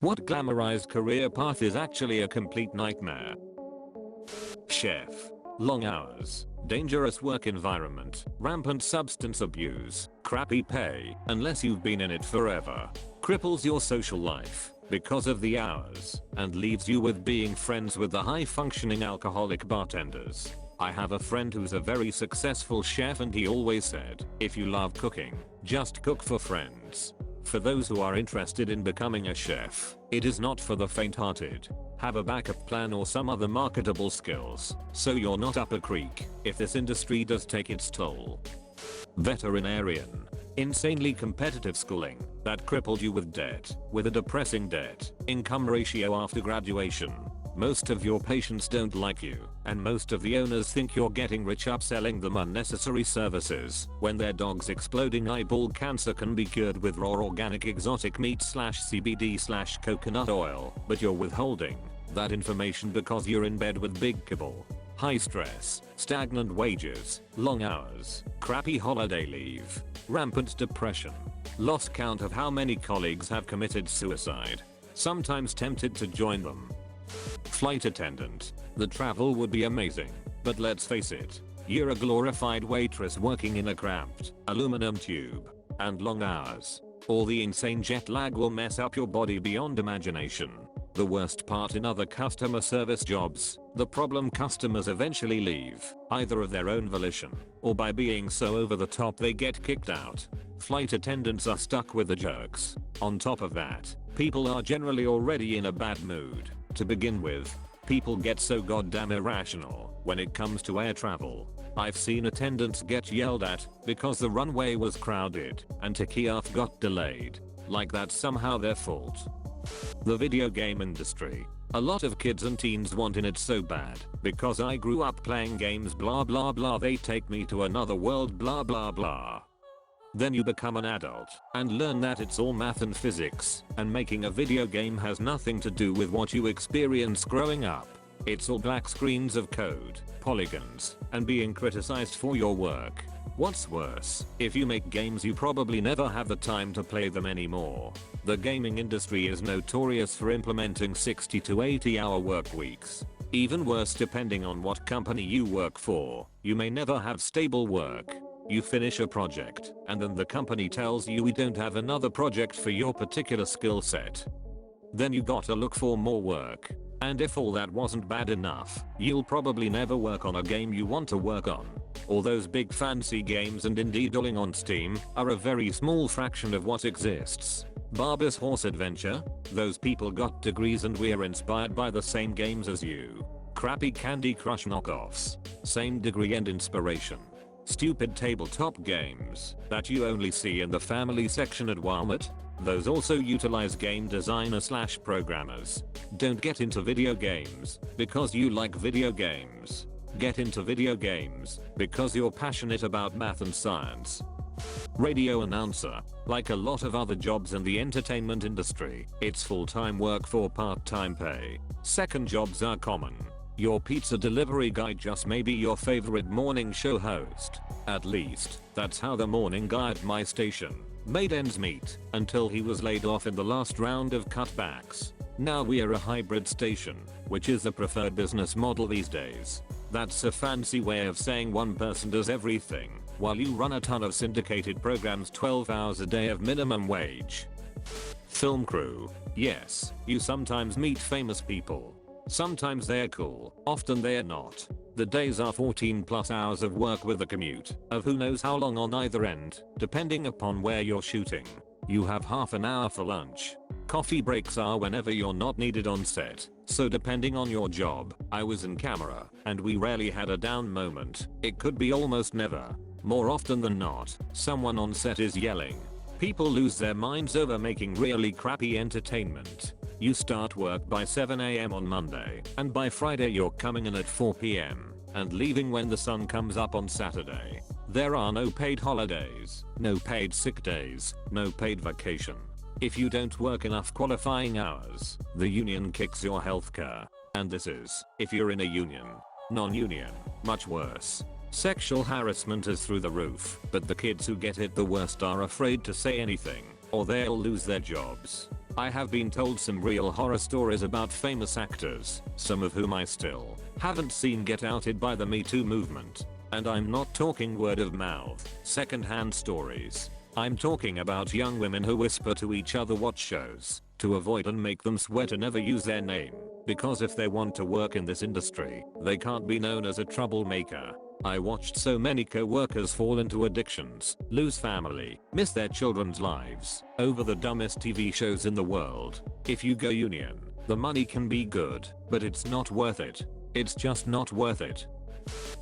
What glamorized career path is actually a complete nightmare? Chef. Long hours, dangerous work environment, rampant substance abuse, crappy pay, unless you've been in it forever, cripples your social life because of the hours, and leaves you with being friends with the high-functioning alcoholic bartenders. I have a friend who's a very successful chef, and he always said, if you love cooking, just cook for friends. For those who are interested in becoming a chef, it is not for the faint-hearted. Have a backup plan or some other marketable skills, so you're not up a creek if this industry does take its toll. Veterinarian. Insanely competitive schooling that crippled you with debt, with a depressing debt-income ratio after graduation. Most of your patients don't like you, and most of the owners think you're getting rich upselling them unnecessary services when their dog's exploding eyeball cancer can be cured with raw organic exotic meat /CBD /coconut oil, but you're withholding that information because you're in bed with big kibble. High stress, stagnant wages, long hours, crappy holiday leave, rampant depression. Lost count of how many colleagues have committed suicide, sometimes tempted to join them. Flight attendant. The travel would be amazing, but let's face it, you're a glorified waitress working in a cramped aluminum tube, and long hours. All the insane jet lag will mess up your body beyond imagination. The worst part in other customer service jobs, the problem customers eventually leave, either of their own volition, or by being so over the top they get kicked out. Flight attendants are stuck with the jerks. On top of that, people are generally already in a bad mood. To begin with, people get so goddamn irrational when it comes to air travel. I've seen attendants get yelled at because the runway was crowded and takeoff got delayed, like that's somehow their fault. The video game industry. A lot of kids and teens want in it so bad because I grew up playing games blah blah blah, they take me to another world blah blah blah. Then you become an adult and learn that it's all math and physics, and making a video game has nothing to do with what you experienced growing up. It's all black screens of code, polygons, and being criticized for your work. What's worse, if you make games you probably never have the time to play them anymore. The gaming industry is notorious for implementing 60 to 80 hour work weeks. Even worse, depending on what company you work for, you may never have stable work. You finish a project, and then the company tells you we don't have another project for your particular skill set. Then you gotta look for more work. And if all that wasn't bad enough, you'll probably never work on a game you want to work on. All those big fancy games and indie darling on Steam are a very small fraction of what exists. Barber's Horse Adventure? Those people got degrees and we're inspired by the same games as you. Crappy Candy Crush knockoffs. Same degree and inspiration. Stupid tabletop games that you only see in the family section at Walmart. Those also utilize game designers / programmers. Don't get into video games because you like video games. Get into video games because you're passionate about math and science. Radio announcer. Like a lot of other jobs in the entertainment industry, it's full-time work for part-time pay. Second jobs are common. Your pizza delivery guy just may be your favorite morning show host. At least, that's how the morning guy at my station made ends meet until he was laid off in the last round of cutbacks. Now we're a hybrid station, which is the preferred business model these days. That's a fancy way of saying one person does everything, while you run a ton of syndicated programs 12 hours a day of minimum wage. Film crew. Yes, you sometimes meet famous people. Sometimes they're cool, often they're not. The days are 14+ hours of work with a commute of who knows how long on either end, depending upon where you're shooting. You have half an hour for lunch. Coffee breaks are whenever you're not needed on set, so depending on your job, I was in camera, and we rarely had a down moment. It could be almost never. More often than not, someone on set is yelling. People lose their minds over making really crappy entertainment. You start work by 7 AM on Monday, and by Friday you're coming in at 4 PM, and leaving when the sun comes up on Saturday. There are no paid holidays, no paid sick days, no paid vacation. If you don't work enough qualifying hours, the union kicks your healthcare. And this is, if you're in a union. Non-union, much worse. Sexual harassment is through the roof, but the kids who get it the worst are afraid to say anything, or they'll lose their jobs. I have been told some real horror stories about famous actors, some of whom I still haven't seen get outed by the Me Too movement. And I'm not talking word of mouth, second-hand stories. I'm talking about young women who whisper to each other what shows to avoid and make them swear to never use their name, because if they want to work in this industry, they can't be known as a troublemaker. I watched so many co-workers fall into addictions, lose family, miss their children's lives, over the dumbest TV shows in the world. If you go union, the money can be good, but it's not worth it. It's just not worth it.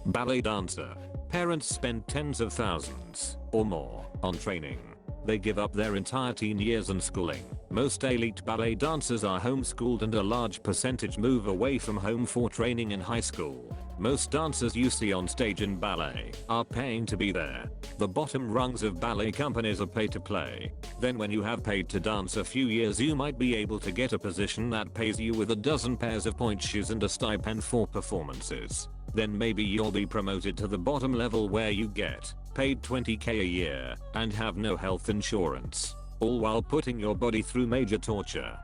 Ballet dancer. Parents spend tens of thousands, or more, on training. They give up their entire teen years and schooling. Most elite ballet dancers are homeschooled and a large percentage move away from home for training in high school. Most dancers you see on stage in ballet are paying to be there. The bottom rungs of ballet companies are pay to play. Then when you have paid to dance a few years, you might be able to get a position that pays you with a dozen pairs of pointe shoes and a stipend for performances. Then maybe you'll be promoted to the bottom level where you get paid $20k a year and have no health insurance, all while putting your body through major torture.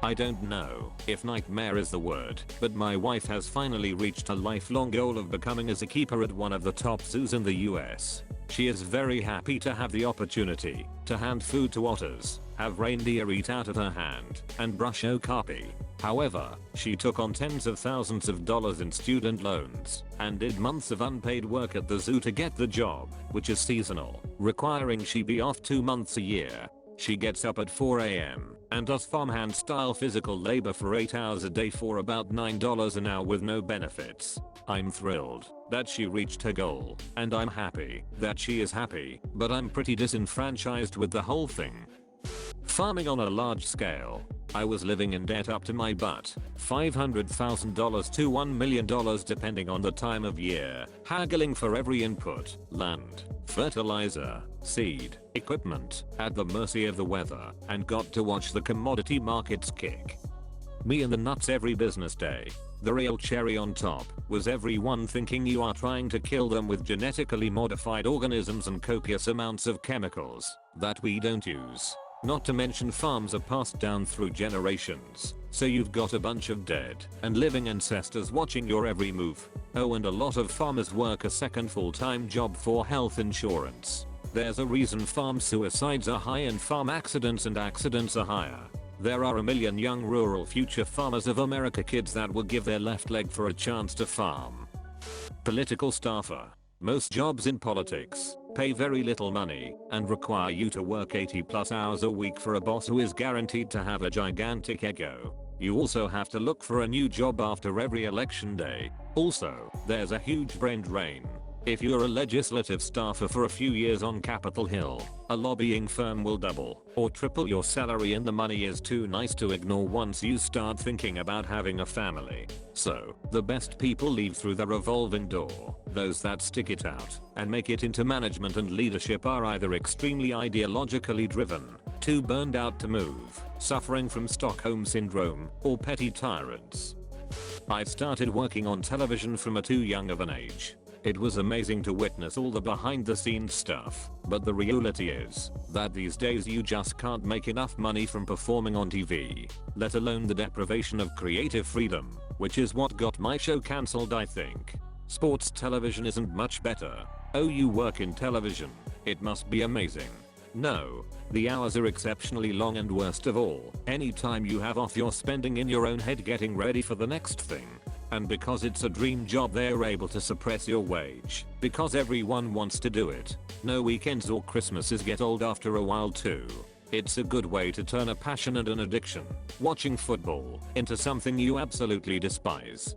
I don't know if nightmare is the word, but my wife has finally reached her lifelong goal of becoming a zookeeper at one of the top zoos in the US. She is very happy to have the opportunity to hand food to otters, have reindeer eat out of her hand, and brush okapi. However, she took on tens of thousands of dollars in student loans and did months of unpaid work at the zoo to get the job, which is seasonal, requiring she be off 2 months a year. She gets up at 4 a.m. and does farmhand style physical labor for 8 hours a day for about $9 an hour with no benefits. I'm thrilled that she reached her goal, and I'm happy that she is happy, but I'm pretty disenfranchised with the whole thing. Farming on a large scale. I was living in debt up to my butt, $500,000 to $1 million depending on the time of year, haggling for every input, land, fertilizer, seed, equipment, at the mercy of the weather, and got to watch the commodity markets kick me in the nuts every business day. The real cherry on top was everyone thinking you are trying to kill them with genetically modified organisms and copious amounts of chemicals that we don't use. Not to mention farms are passed down through generations, so you've got a bunch of dead and living ancestors watching your every move. Oh, and a lot of farmers work a second full-time job for health insurance. There's a reason farm suicides are high and farm accidents are higher. There are a million young rural future farmers of America kids that will give their left leg for a chance to farm. Political staffer. Most jobs in politics pay very little money and require you to work 80+ hours a week for a boss who is guaranteed to have a gigantic ego. You also have to look for a new job after every election day. Also, there's a huge brain drain. If you're a legislative staffer for a few years on Capitol Hill, a lobbying firm will double or triple your salary and the money is too nice to ignore once you start thinking about having a family. So, the best people leave through the revolving door. Those that stick it out and make it into management and leadership are either extremely ideologically driven, too burned out to move, suffering from Stockholm Syndrome, or petty tyrants. I started working on television from too young of an age. It was amazing to witness all the behind the scenes stuff, but the reality is that these days you just can't make enough money from performing on TV, let alone the deprivation of creative freedom, which is what got my show cancelled, I think. Sports television isn't much better. Oh, you work in television, it must be amazing. No, the hours are exceptionally long, and worst of all, any time you have off you're spending in your own head getting ready for the next thing. And because it's a dream job, they're able to suppress your wage, because everyone wants to do it. No weekends or Christmases get old after a while too. It's a good way to turn a passion and an addiction, watching football, into something you absolutely despise.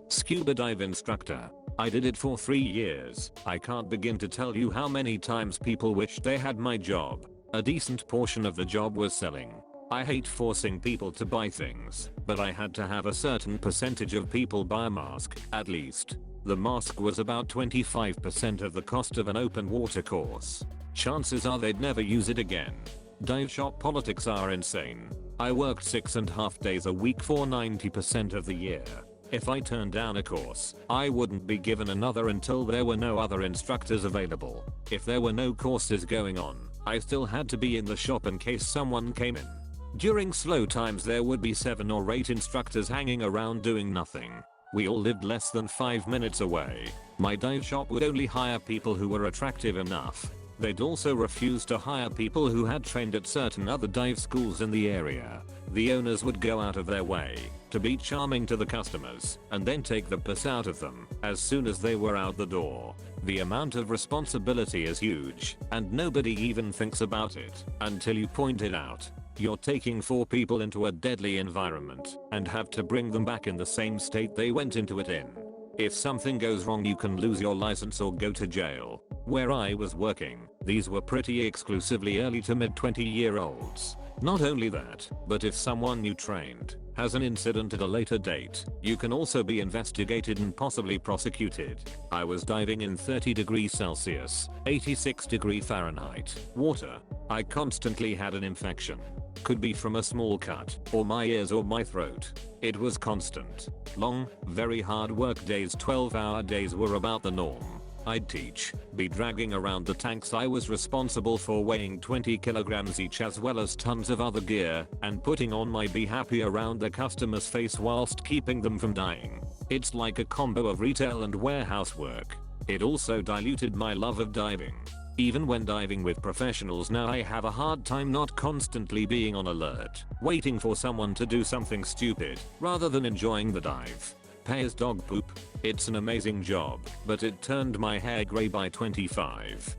Scuba dive instructor. I did it for 3 years. I can't begin to tell you how many times people wished they had my job. A decent portion of the job was selling. I hate forcing people to buy things, but I had to have a certain percentage of people buy a mask, at least. The mask was about 25% of the cost of an open water course. Chances are they'd never use it again. Dive shop politics are insane. I worked 6.5 days a week for 90% of the year. If I turned down a course, I wouldn't be given another until there were no other instructors available. If there were no courses going on, I still had to be in the shop in case someone came in. During slow times there would be 7 or 8 instructors hanging around doing nothing. We all lived less than 5 minutes away. My dive shop would only hire people who were attractive enough. They'd also refuse to hire people who had trained at certain other dive schools in the area. The owners would go out of their way to be charming to the customers and then take the piss out of them as soon as they were out the door. The amount of responsibility is huge and nobody even thinks about it until you point it out. You're taking 4 people into a deadly environment and have to bring them back in the same state they went into it in. If something goes wrong you can lose your license or go to jail. Where I was working, these were pretty exclusively early to mid 20-year-olds. Not only that, but if someone you trained has an incident at a later date, you can also be investigated and possibly prosecuted. I was diving in 30 degrees Celsius, 86 degrees Fahrenheit, water. I constantly had an infection. Could be from a small cut, or my ears or my throat. It was constant. Long, very hard work days, 12-hour days were about the norm. I'd teach, be dragging around the tanks I was responsible for weighing 20 kilograms each as well as tons of other gear, and putting on my be happy around the customer's face whilst keeping them from dying. It's like a combo of retail and warehouse work. It also diluted my love of diving. Even when diving with professionals now I have a hard time not constantly being on alert, waiting for someone to do something stupid, rather than enjoying the dive. Pay as dog poop. It's an amazing job, but it turned my hair grey by 25.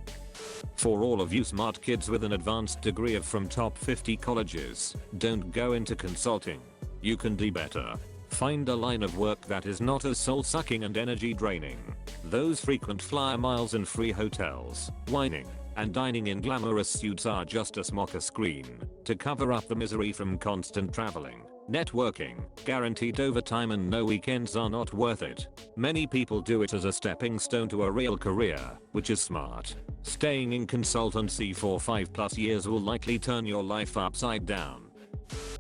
For all of you smart kids with an advanced degree from top 50 colleges, don't go into consulting. You can do better. Find a line of work that is not as soul-sucking and energy draining. Those frequent flyer miles in free hotels, whining, and dining in glamorous suits are just a smocker screen to cover up the misery from constant traveling. Networking, guaranteed overtime and no weekends are not worth it. Many people do it as a stepping stone to a real career, which is smart. Staying in consultancy for 5+ years will likely turn your life upside down.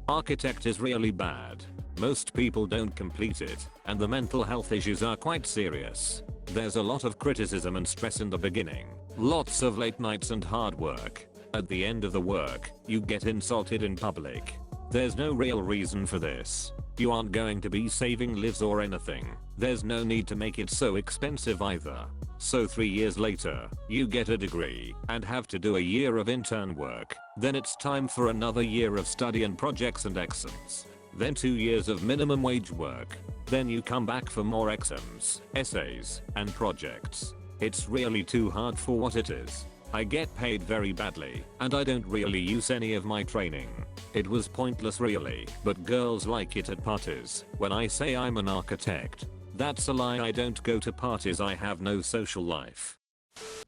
Architect is really bad. Most people don't complete it, and the mental health issues are quite serious. There's a lot of criticism and stress in the beginning, lots of late nights and hard work. At the end of the work, you get insulted in public. There's no real reason for this. You aren't going to be saving lives or anything. There's no need to make it so expensive either. So 3 years later, you get a degree and have to do a year of intern work. Then it's time for another year of study and projects and exams. Then 2 years of minimum wage work. Then you come back for more exams, essays, and projects. It's really too hard for what it is. I get paid very badly, and I don't really use any of my training. It was pointless really, but girls like it at parties. When I say I'm an architect, that's a lie. I don't go to parties, I have no social life.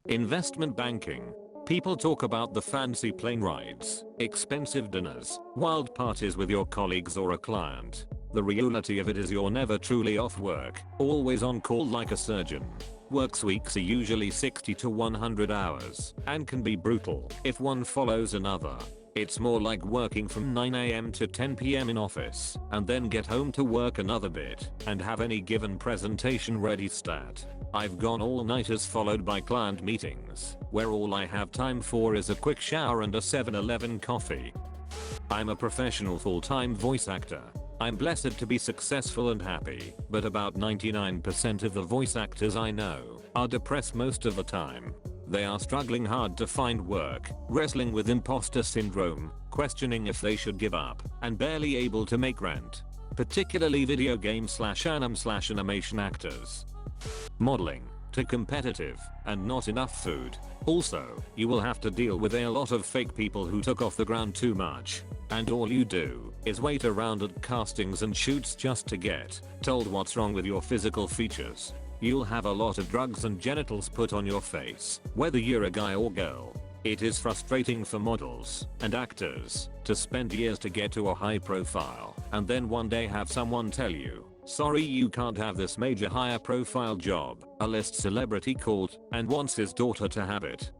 Investment banking. People talk about the fancy plane rides, expensive dinners, wild parties with your colleagues or a client. The reality of it is you're never truly off work, always on call like a surgeon. Works weeks are usually 60 to 100 hours and can be brutal if one follows another. It's more like working from 9 AM to 10 PM in office and then get home to work another bit and have any given presentation ready stat. I've gone all-nighters followed by client meetings where all I have time for is a quick shower and a 7-Eleven coffee. I'm a professional full-time voice actor. I'm blessed to be successful and happy, but about 99% of the voice actors I know are depressed most of the time. They are struggling hard to find work, wrestling with imposter syndrome, questioning if they should give up, and barely able to make rent. Particularly video game /anim/animation actors. Modeling, too competitive, and not enough food. Also, you will have to deal with a lot of fake people who took off the ground too much, and all you do is wait around at castings and shoots just to get told what's wrong with your physical features. You'll have a lot of drugs and genitals put on your face, whether you're a guy or girl. It is frustrating for models and actors to spend years to get to a high profile and then one day have someone tell you, sorry, you can't have this major higher profile job. A list celebrity called and wants his daughter to have it.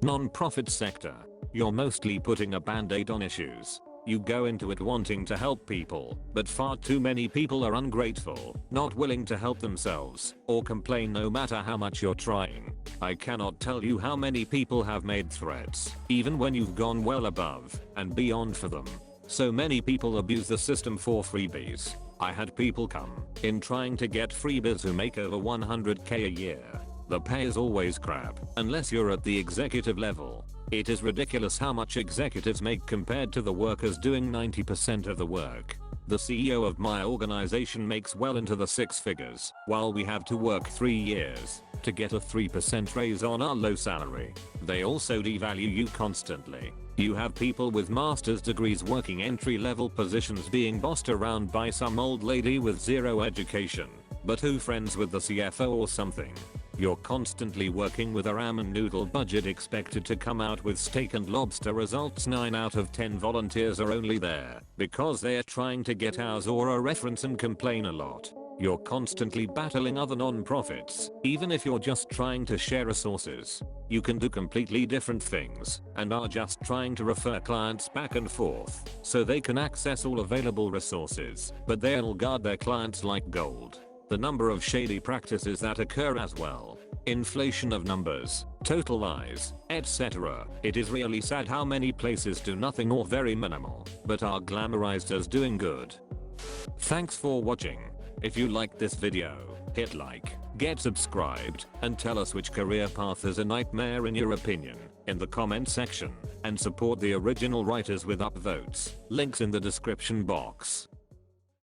Non-profit sector. You're mostly putting a band-aid on issues. You go into it wanting to help people, but far too many people are ungrateful, not willing to help themselves, or complain no matter how much you're trying. I cannot tell you how many people have made threats, even when you've gone well above and beyond for them. So many people abuse the system for freebies. I had people come in trying to get freebies who make over 100k a year. The pay is always crap, unless you're at the executive level. It is ridiculous how much executives make compared to the workers doing 90% of the work. The CEO of my organization makes well into the 6 figures, while we have to work 3 years to get a 3% raise on our low salary. They also devalue you constantly. You have people with master's degrees working entry-level positions being bossed around by some old lady with zero education, but who friends with the CFO or something. You're constantly working with a ramen noodle budget expected to come out with steak and lobster results. 9 out of 10 volunteers are only there because they are trying to get hours or a reference and complain a lot. You're constantly battling other non-profits, even if you're just trying to share resources. You can do completely different things and are just trying to refer clients back and forth so they can access all available resources, but they'll guard their clients like gold. The number of shady practices that occur as well. Inflation of numbers, total lies, etc. It is really sad how many places do nothing or very minimal, but are glamorized as doing good. Thanks for watching. If you liked this video, hit like, get subscribed, and tell us which career path is a nightmare in your opinion in the comment section, and support the original writers with upvotes. Links in the description box.